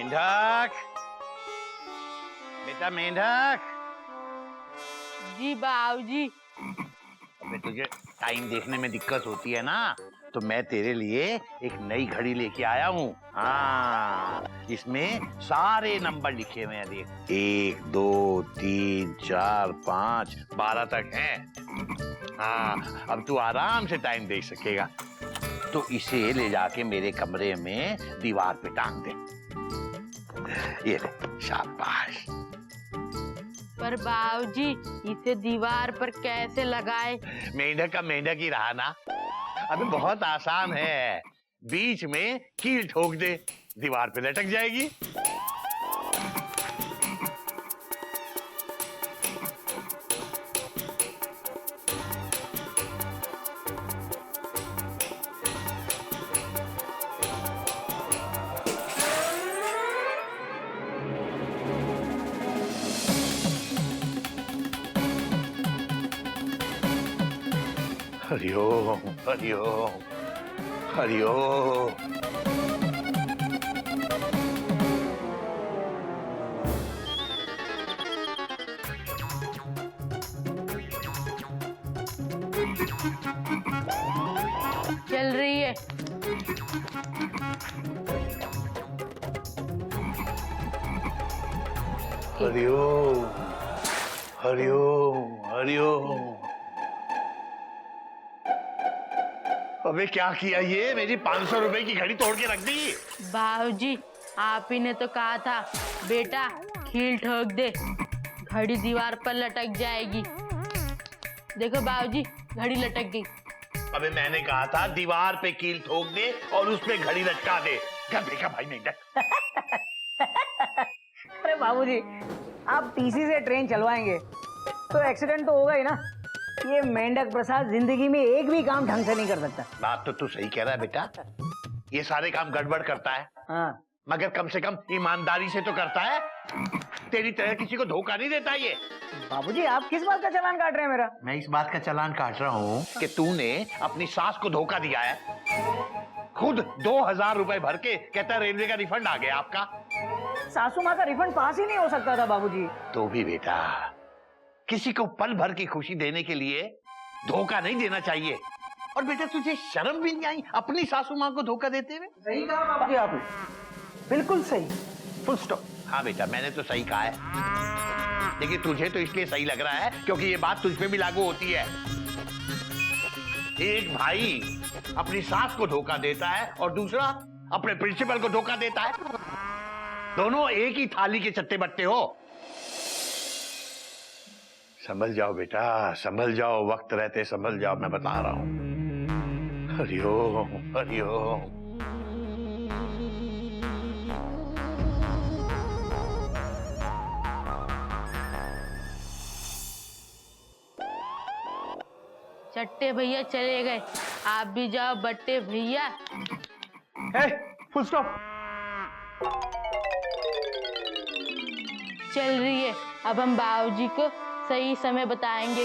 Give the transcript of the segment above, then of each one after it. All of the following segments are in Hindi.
मेंढक, बेटा मेंढक। जी बाबूजी। अबे तुझे टाइम देखने में दिक्कत होती है ना, तो मैं तेरे लिए एक नई घड़ी लेके आया हूँ। हाँ, इसमें सारे नंबर लिखे हुए हैं, देख 1 2 3 4 5 12 तक हैं। हाँ, अब तू आराम से टाइम देख सकेगा। तो इसे ले जाके मेरे कमरे में दीवार पे टांग दे। ये ले, शाबाश। पर बाबूजी, इसे दीवार पर कैसे लगाए? मेंढक का मेंढक ही रहा ना। अबे बहुत आसान है, बीच में कील ठोक दे, दीवार पे लटक जाएगी। हरिओम हरिओम हरिओम। चल रही है। हरिओम हरिओम हरिओम। अबे क्या किया ये? मेरी 500 रुपए की घड़ी तोड़ के रख दी। बाबूजी, आप ही ने तो कहा था बेटा कील ठोक दे, घड़ी दीवार पर लटक जाएगी। देखो बाबूजी, घड़ी लटक गई। अबे मैंने कहा था दीवार पे कील ठोक दे और उस पे घड़ी लटका दे। गधे का भाई मेंढक। अरे बाबूजी, आप टीसी से ट्रेन चलवाएंगे तो एक्सीडेंट तो होगा ही ना। ये मेंढक प्रसाद जिंदगी में एक भी काम ढंग से नहीं कर सकता। बात तो तू सही कह रहा है बेटा, ये सारे काम गड़बड़ करता है। हाँ, मगर कम से कम ईमानदारी से तो करता है। तेरी तरह किसी को धोखा नहीं देता ये। बाबूजी आप किस बात का चालान काट रहे हैं मेरा? मैं इस बात का चालान काट रहा हूँ कि तूने अपनी सास को धोखा दिया है। खुद 2000 रुपए भर के कहता है रेलवे का रिफंड आ गया आपका। सासू माँ का रिफंड पास ही नहीं हो सकता था बाबूजी। तो भी बेटा, किसी को पल भर की खुशी देने के लिए धोखा नहीं देना चाहिए। और बेटा तुझे शर्म भी नहीं आई अपनी सासू माँ को धोखा देते हुए? सही कहा बाबूजी आपने, बिल्कुल सही, फुल स्टॉप। हाँ बेटा, मैंने तो सही कहा है, लेकिन तुझे तो इसलिए सही लग रहा है क्योंकि ये बात तुझ पे भी लागू होती है। एक भाई अपनी सास को धोखा देता है और दूसरा अपने प्रिंसिपल को धोखा देता है। दोनों एक ही थाली के चट्टे बट्टे हो। संभल जाओ बेटा, संभल जाओ, वक्त रहते संभल जाओ, मैं बता रहा हूं। हरिओम हरिओम। चट्टे भैया चले गए, आप भी जाओ बट्टे भैया। Full stop. चल रही है, अब हम बाबूजी को सही समय बताएंगे।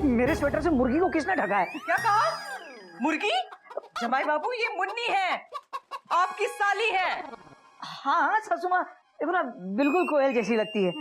मेरे स्वेटर से मुर्गी को किसने ढका है? क्या कहा? मुर्गी? जमाई बाबू, ये मुन्नी है, आपकी साली है। हाँ सासू माँ, देखो ना, बिल्कुल कोयल जैसी लगती है।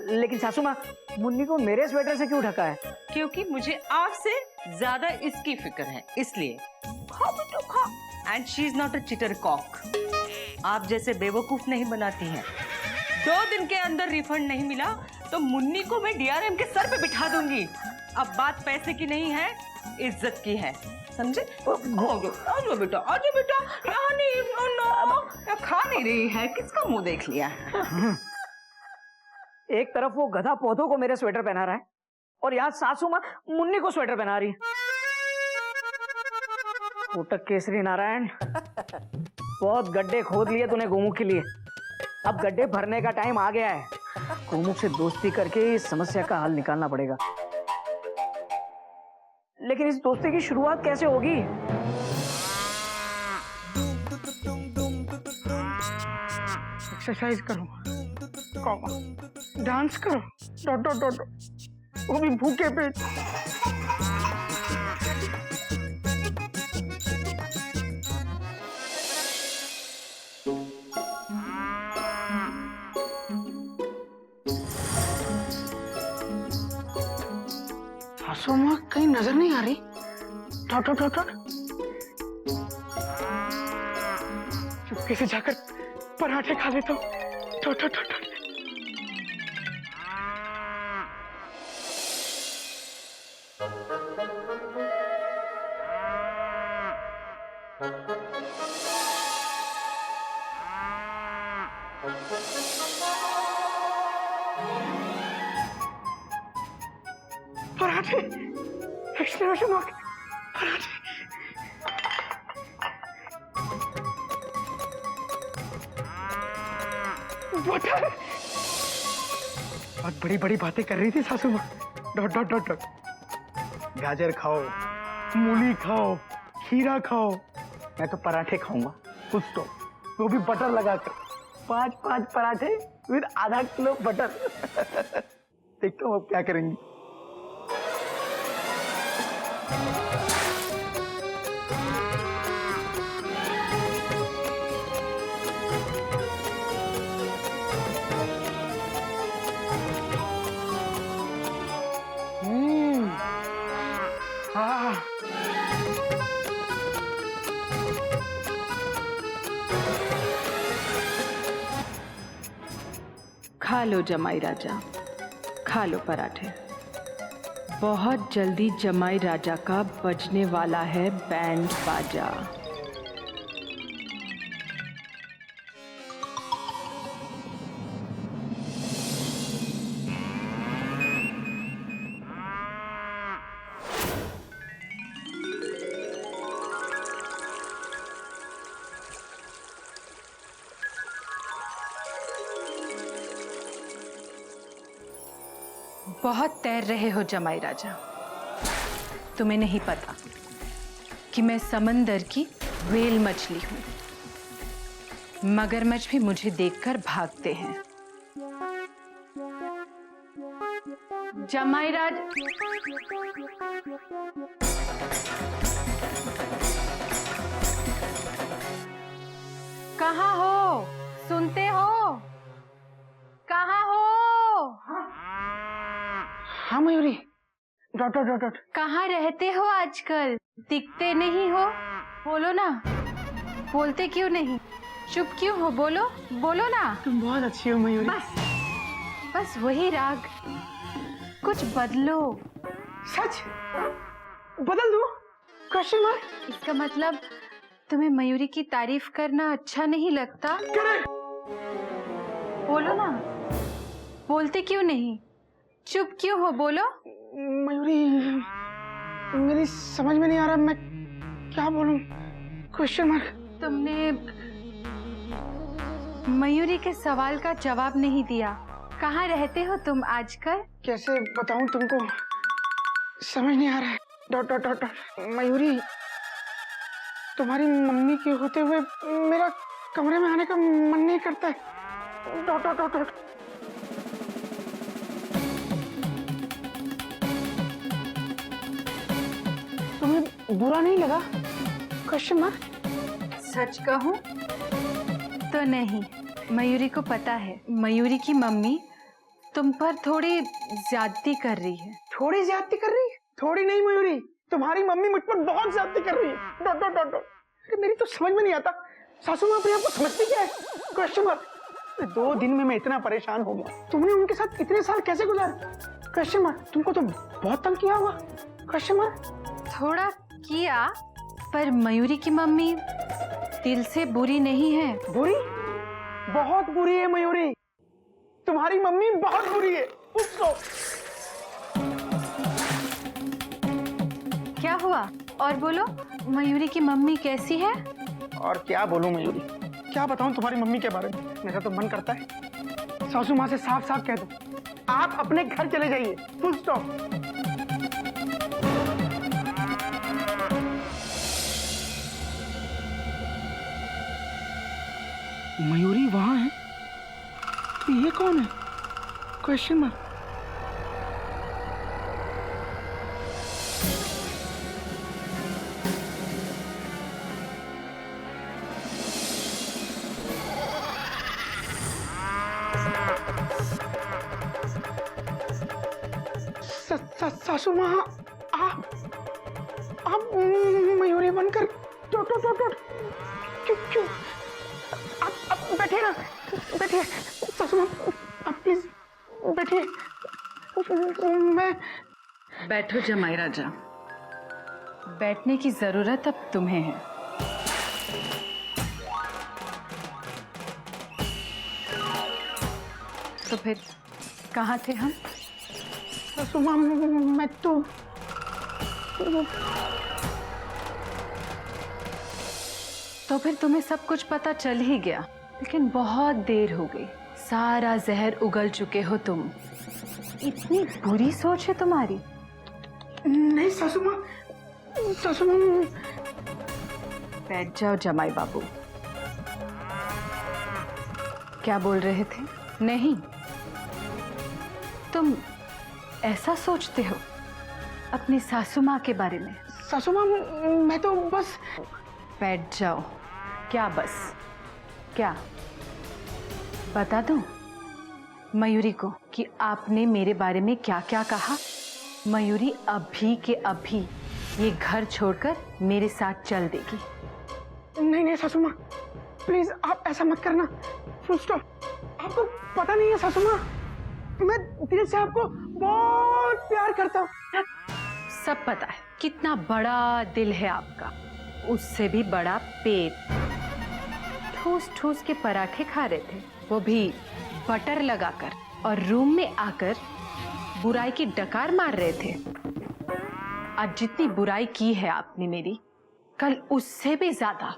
लेकिन सासू माँ, मुन्नी को मेरे स्वेटर से क्यों ढका है? क्योंकि मुझे आपसे ज्यादा इसकी फिक्र है, इसलिए। खा बेटा खा। And she is not a cheater cock. आप जैसे बेवकूफ नहीं बनाती हैं। 2 दिन के अंदर रिफंड नहीं मिला तो मुन्नी को मैं डीआरएम के सर पे बिठा दूंगी। अब बात पैसे की नहीं है, इज्जत की है, समझे? आजो बेटा, आजो बेटा। यहाँ नहीं, नो, खा नहीं रही है, किसका मुंह देख लिया है? एक तरफ वो गधा पौधों को मेरे स्वेटर पहना रहा है और यहाँ सासू माँ मुन्नी को स्वेटर पहना रही है। कोटक केसरी नारायण, बहुत गड्ढे खोद लिए तूने गोमुख के लिए, अब गड्ढे भरने का टाइम आ गया है। गोमुख से दोस्ती करके इस समस्या का हल निकालना पड़ेगा। लेकिन इस दोस्ती की शुरुआत कैसे होगी? एक्सरसाइज करूं। कॉमा डांस करो डॉट डॉट डॉट डॉट, वो भी भूखे पेट। सासू माँ कहीं नजर नहीं आ रही। डॉट डॉट डॉट डॉट, चुपके से जाकर पराठे खा लेता हूँ। Dot dot dot dot. पराठे, एक्सक्लेमेशन मार्क, पराठे। बटर। बहुत बड़ी बड़ी बातें कर रही थी सासू माँ। Dot dot dot dot. गाजर खाओ, मूली खाओ, खीरा खाओ, मैं तो पराठे खाऊंगा, फुल स्टॉप, वो भी बटर लगाकर। 5 पराठे फिर आधा किलो बटर। देखता हूँ अब क्या करेंगी। हाँ, खा लो जमाई राजा, खा लो पराठे। बहुत जल्दी जमाई राजा का बजने वाला है बैंड बाजा। बहुत तैर रहे हो जमाई राजा, तुम्हें नहीं पता कि मैं समंदर की व्हेल मछली हूं। मगरमच्छ भी मुझे देखकर भागते हैं। जमाई राज, कहाँ हो? सुनते हो? कहाँ हो? हाँ Mayuri. Dot dot dot dot. कहाँ रहते हो आजकल? दिखते नहीं हो, बोलो ना। बोलते क्यों नहीं? चुप क्यों हो? बोलो बोलो ना। तुम बहुत अच्छी हो मयूरी। बस वही राग, कुछ बदलो। सच बदल दो? Question mark. इसका मतलब तुम्हें मयूरी की तारीफ करना अच्छा नहीं लगता? बोलो ना, बोलते क्यों नहीं? चुप क्यों हो? बोलो। मयूरी, मेरी समझ में नहीं आ रहा मैं क्या बोलूं। Question mark. तुमने मयूरी के सवाल का जवाब नहीं दिया। कहाँ रहते हो तुम आजकल? कैसे बताऊं तुमको, समझ नहीं आ रहा है। Dot dot dot dot. Mayuri, तुम्हारी मम्मी के होते हुए मेरा कमरे में आने का मन नहीं करता है। Dot dot dot dot. तुम्हें बुरा नहीं लगा? Question mark. सच कहूं तो नहीं। मयूरी को पता है मयूरी की मम्मी तुम पर थोड़ी ज्यादती कर रही है। थोड़ी ज्यादती कर रही है? थोड़ी नहीं मयूरी, तुम्हारी मम्मी मुझ पर बहुत ज्यादती कर रही है। Dot dot dot dot. अरे मेरी तो समझ में नहीं आता, सासू माँ अपने आप को समझती क्या है? Question mark. 2 दिन में मैं इतना परेशान हो गया। तुमने उनके साथ इतने साल कैसे गुजारे? Question mark. तुमको तो बहुत तंग किया होगा? Question mark. थोड़ा किया, पर मयूरी की मम्मी दिल से बुरी नहीं है। बुरी? बहुत बुरी है मयूरी, तुम्हारी मम्मी बहुत बुरी है। उसको क्या हुआ? और बोलो, मयूरी की मम्मी कैसी है? और क्या बोलूं मयूरी, क्या बताऊं तुम्हारी मम्मी के बारे में। मेरा तो मन करता है सासू माँ से साफ साफ कह दो, आप अपने घर चले जाइए, फुल स्टॉप। मयूरी वहां है तो ये कौन है? Question mark. सासू माँ, आप मयूरी बनकर टो टो टो टो क्यों क्यों? आप बैठिए ना, बैठिए सासू माँ, आप प्लीज बैठिए। मैं बैठो जमाई राजा। बैठने की जरूरत अब तुम्हें है। तो फिर कहाँ थे हम? सासू माँ, मैं तो फिर तुम्हें सब कुछ पता चल ही गया, लेकिन बहुत देर हो गई। सारा जहर उगल चुके हो तुम। इतनी बुरी सोच है तुम्हारी। नहीं सासू माँ, सासू माँ। बैठ जाओ जमाई बाबू। क्या बोल रहे थे? नहीं, तुम ऐसा सोचते हो अपनी सासू माँ के बारे में? सासू माँ, मैं तो बस। बैठ जाओ। क्या बस? क्या बता दूं मयूरी को कि आपने मेरे बारे में क्या क्या कहा? मयूरी अभी के अभी ये घर छोड़कर मेरे साथ चल देगी। नहीं नहीं सासू माँ, प्लीज आप ऐसा मत करना। Full stop. आपको पता नहीं है सासू माँ, मैं दिल से आपको बहुत प्यार करता हूँ। सब पता है कितना बड़ा दिल है आपका, उससे भी बड़ा पेट। ठूस ठूस के पराठे खा रहे थे, वो भी बटर लगाकर, और रूम में आकर बुराई की डकार मार रहे थे। आज जितनी बुराई की है आपने मेरी, कल उससे भी ज्यादा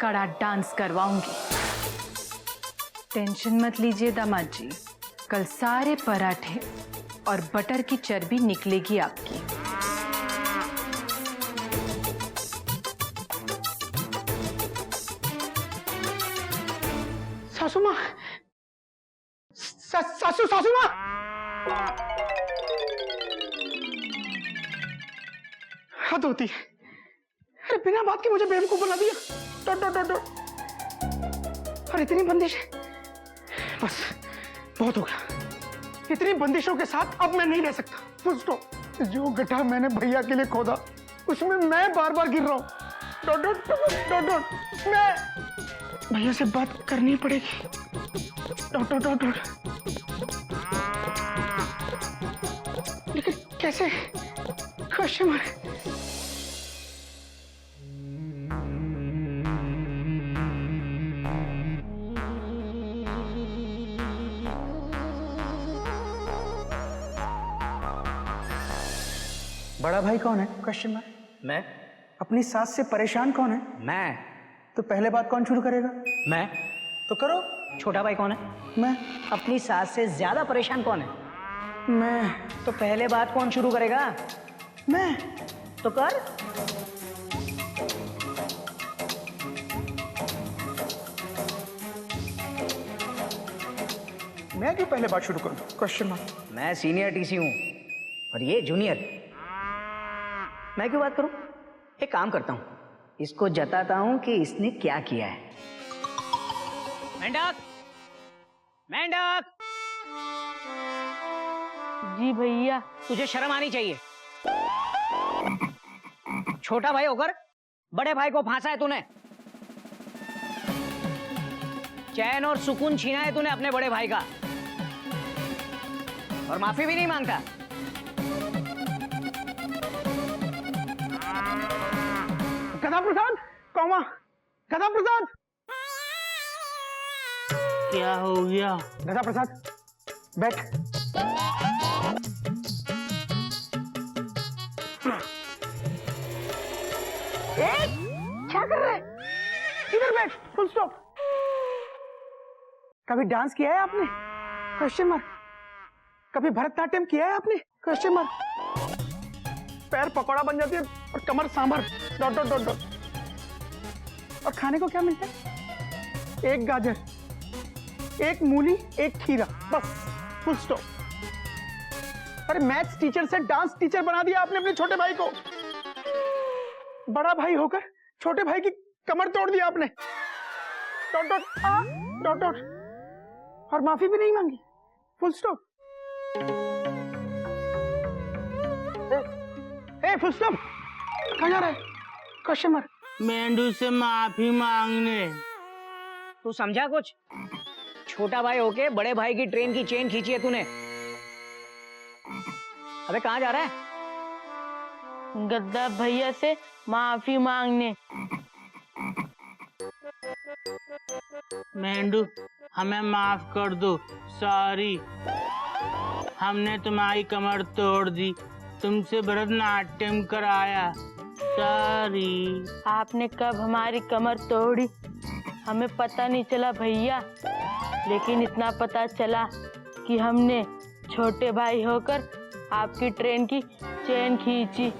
कड़ा डांस करवाऊंगी। टेंशन मत लीजिए दामाद जी, कल सारे पराठे और बटर की चर्बी निकलेगी आपकी। सासू माँ, सासू माँ, हद होती है। अरे बिना बात के मुझे बेवकूफ बना दिया। Dot dot dot dot. और इतनी बंदिश, बस बहुत हो गया। इतनी बंदिशों के साथ अब मैं नहीं रह सकता। Full stop. जो गड्ढा मैंने भैया के लिए खोदा, उसमें मैं बार बार गिर रहा हूँ। Dot dot dot dot. मैं भैया से बात करनी पड़ेगी। Dot dot dot dot. लेकिन कैसे? Question mark. बड़ा भाई कौन है? Question mark. मैं। अपनी सास से परेशान कौन है? मैं। तो पहले बात कौन शुरू करेगा? मैं। तो करो। छोटा भाई कौन है? मैं। अपनी सास से ज्यादा परेशान कौन है? मैं। तो पहले बात कौन शुरू करेगा? मैं। तो कर। मैं क्यों पहले बात शुरू करूं? Question mark. मैं सीनियर टीसी हूं और ये जूनियर। मैं क्यों बात करूं? एक काम करता हूं, इसको जताता हूं कि इसने क्या किया है। मेंढक, मेंढक, जी भैया। तुझे शर्म आनी चाहिए। छोटा भाई होकर बड़े भाई को फांसा है तूने। चैन और सुकून छीना है तूने अपने बड़े भाई का, और माफी भी नहीं मांगता। गदा प्रसाद, कौमा, गदा प्रसाद। क्या हो गया? गदा प्रसाद, बैठ। क्या कर रहे हैं? इधर बैठ। Full stop. कभी डांस किया है आपने? Question mark. कभी भरतनाट्यम किया है आपने? Question mark. पैर पकौड़ा बन जाती है और कमर sambar. Dot dot dot dot. और खाने को क्या मिलता है? एक गाजर, एक मूली एक खीरा, बस फुल स्टॉप। अरे मैथ्स टीचर से डांस टीचर बना दिया आपने अपने छोटे भाई को। बड़ा भाई होकर छोटे भाई की कमर तोड़ दिया आपने। डॉट डॉट डॉट डॉट, और माफी भी नहीं मांगी, full stop. A full stop, कहाँ जा रहा है? Question mark. मेंढू से माफी मांगने। तू समझा कुछ? छोटा भाई होके बड़े भाई की ट्रेन की चेन खींची है तूने। अबे कहाँ जा रहा है? गद्दा भैया से माफी मांगने। मेंढू हमें माफ कर दो, सॉरी। हमने तुम्हारी कमर तोड़ दी, तुमसे भरतनाट्यम कराया, सॉरी। आपने कब हमारी कमर तोड़ी हमें पता नहीं चला भैया, लेकिन इतना पता चला कि हमने छोटे भाई होकर आपकी ट्रेन की चेन खींची।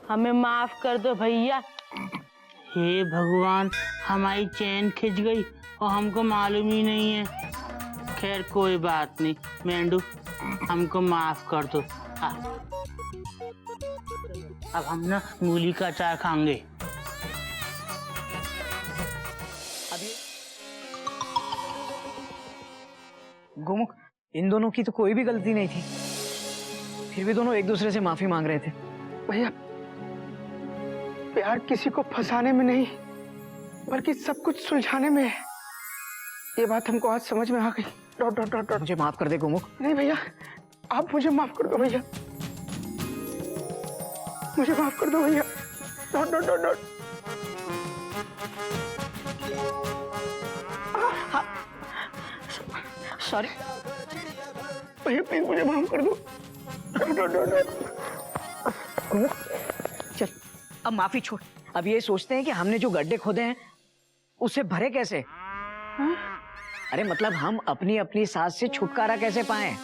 हमें माफ कर दो भैया। हे भगवान, हमारी चेन खिंच गई और हमको मालूम ही नहीं है। खैर कोई बात नहीं मेंढू, हमको माफ कर दो। अब हम ना मूली का अचार खाएंगे। गोमुख, इन दोनों की तो कोई भी गलती नहीं थी, फिर भी दोनों एक दूसरे से माफी मांग रहे थे। भैया प्यार किसी को फंसाने में नहीं बल्कि सब कुछ सुलझाने में है, ये बात हमको आज समझ में आ गई। Dot dot dot dot. मुझे माफ कर दे गोमुख। नहीं भैया, आप मुझे माफ कर दो भैया, मुझे माफ कर दो भैया। Dot dot dot dot. Sorry भैया प्लीज मुझे माफ कर दो। Dot dot dot dot. Gomukh चल, अब माफी छोड़। अब ये सोचते हैं कि हमने जो गड्ढे खोदे हैं उसे भरे कैसे। हाँ? अरे मतलब हम अपनी अपनी सास से छुटकारा कैसे पाएं।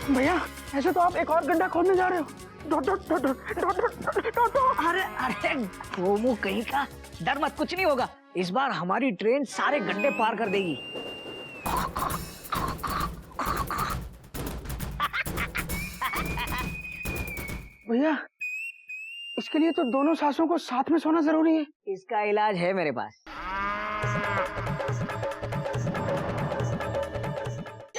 भैया ऐसे तो आप एक और गड्ढा खोदने जा रहे हो। Dot dot dot dot dot dot dot dot. अरे अरे गोमू कहीं का, डर मत, कुछ नहीं होगा। इस बार हमारी ट्रेन सारे गड्ढे पार कर देगी। भैया इसके लिए तो दोनों सासों को साथ में सोना जरूरी है। इसका इलाज है मेरे पास।